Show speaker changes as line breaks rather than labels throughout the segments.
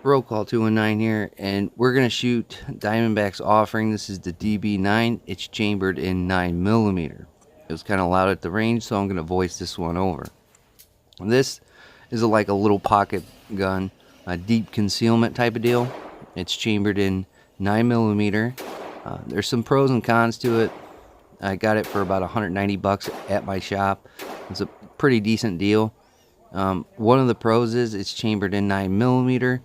Roll call 219 here, and we're going to shoot Diamondback's offering. This is the DB9. It's chambered in 9mm. It was kind of loud at the range, so I'm going to voice this one over. This is like a little pocket gun, a deep concealment type of deal. It's chambered in 9mm. There's some pros and cons to it. I got it for about 190 bucks at my shop. It's a pretty decent deal. One of the pros is it's chambered in 9mm,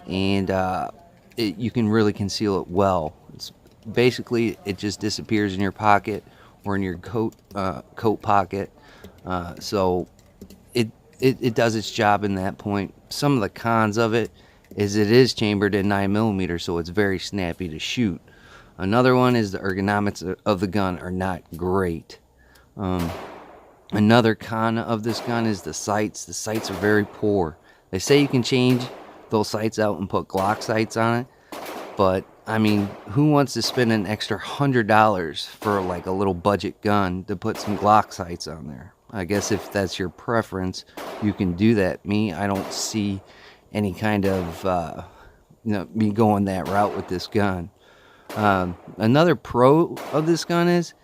and you can really conceal it well. It's basically, it just disappears in your pocket or in your coat pocket. So it does its job in that point. Some of the cons of it is it is chambered in 9mm, so it's very snappy to shoot. Another one is the ergonomics of the gun are not great. Another con of this gun is the sights. The sights are very poor. They say you can change those sights out and put Glock sights on it, but I mean, who wants to spend an extra $100 for like a little budget gun to put some Glock sights on there? I guess if that's your preference, you can do that. Me, I don't see any kind of me going that route with this gun. Another pro of this gun is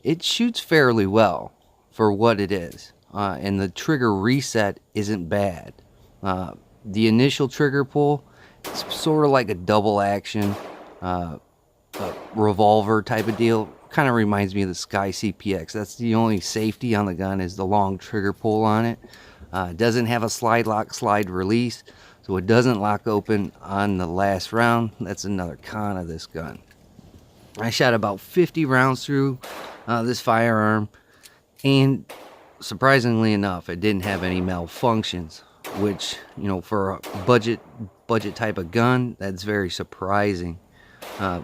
it shoots fairly well for what it is, and the trigger reset isn't bad. The initial trigger pull, it's sort of like a double action a revolver type of deal. Kind of reminds me of the Sky CPX. That's the only safety on the gun, is the long trigger pull on it. It doesn't have a slide lock, slide release, so it doesn't lock open on the last round. That's another con of this gun. I shot about 50 rounds through this firearm, and surprisingly enough, it didn't have any malfunctions, which, you know, for a budget type of gun, that's very surprising.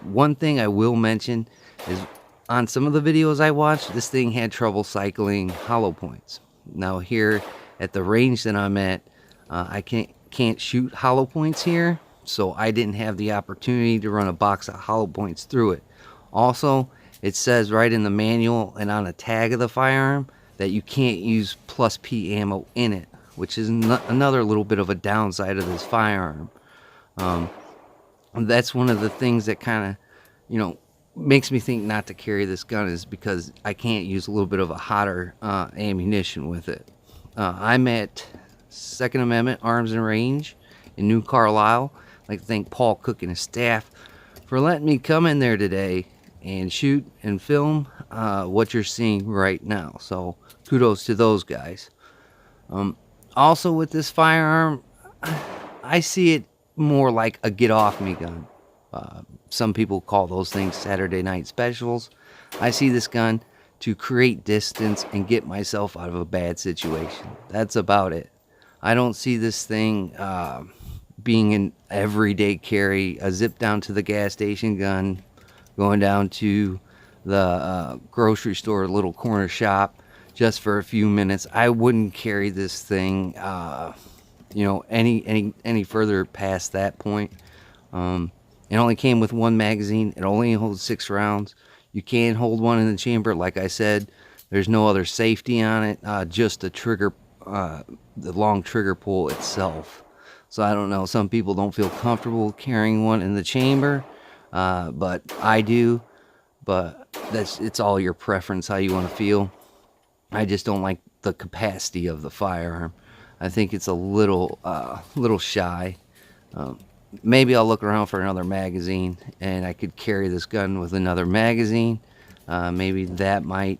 One thing I will mention is on some of the videos I watched, this thing had trouble cycling hollow points. Now here at the range that I'm at, I can't shoot hollow points here, so I didn't have the opportunity to run a box of hollow points through it. Also, it says right in the manual and on a tag of the firearm that you can't use plus P ammo in it, which is another little bit of a downside of this firearm. That's one of the things that kind of, you know, makes me think not to carry this gun, is because I can't use a little bit of a hotter ammunition with it. I'm at Second Amendment Arms and Range in New Carlisle. I'd like to thank Paul Cook and his staff for letting me come in there today and shoot and film what you're seeing right now. So kudos to those guys. Also with this firearm, I see it more like a get off me gun. Some people call those things Saturday night specials. I see this gun to create distance and get myself out of a bad situation. That's about it. I don't see this thing being an everyday carry, a zip down to the gas station gun, going down to the grocery store, little corner shop, just for a few minutes. I wouldn't carry this thing, you know, any further past that point. It only came with one magazine. It only holds 6 rounds. You can hold one in the chamber. Like I said, there's no other safety on it, just the trigger, the long trigger pull itself. So I don't know, some people don't feel comfortable carrying one in the chamber, but I do. But it's all your preference, how you want to feel. I just don't like the capacity of the firearm. I think it's a little shy. Maybe I'll look around for another magazine, and I could carry this gun with another magazine. Maybe that might,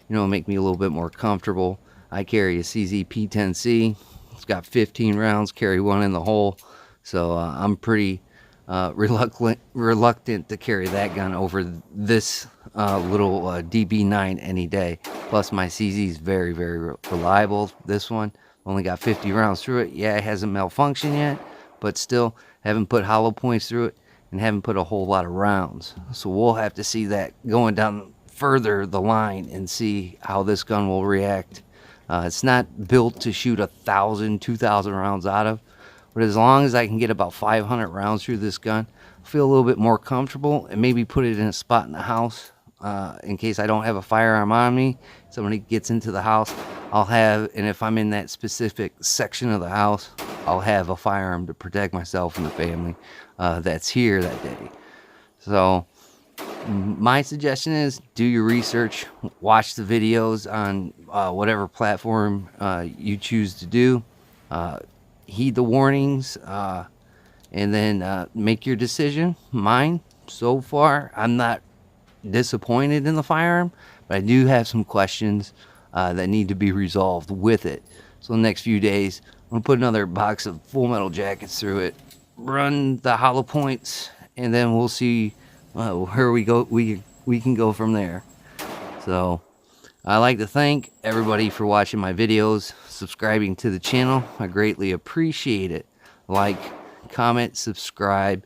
you know, make me a little bit more comfortable. I carry a CZ P10C. It's got 15 rounds, carry one in the hole. So I'm pretty reluctant to carry that gun over this little DB9 any day. Plus my CZ is very, very reliable. This one only got 50 rounds through it. Yeah, it hasn't malfunctioned yet, but still haven't put hollow points through it and haven't put a whole lot of rounds. So we'll have to see that going down further the line and see how this gun will react. It's not built to shoot 1,000, 2,000 rounds out of, but as long as I can get about 500 rounds through this gun, I feel a little bit more comfortable, and maybe put it in a spot in the house in case I don't have a firearm on me. Somebody gets into the house, I'll have, and if I'm in that specific section of the house, I'll have a firearm to protect myself and the family that's here that day. So my suggestion is do your research, watch the videos on whatever platform you choose to do, heed the warnings, and then make your decision. Mine, so far, I'm not disappointed in the firearm, but I do have some questions that need to be resolved with it. So the next few days, I'm gonna put another box of Full Metal Jackets through it, run the hollow points, and then we'll see where we go. We can go from there. So I'd like to thank everybody for watching my videos, subscribing to the channel. I greatly appreciate it. Like, comment, subscribe,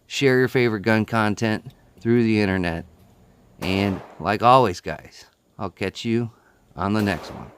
share your favorite gun content through the internet. And like always, guys, I'll catch you on the next one.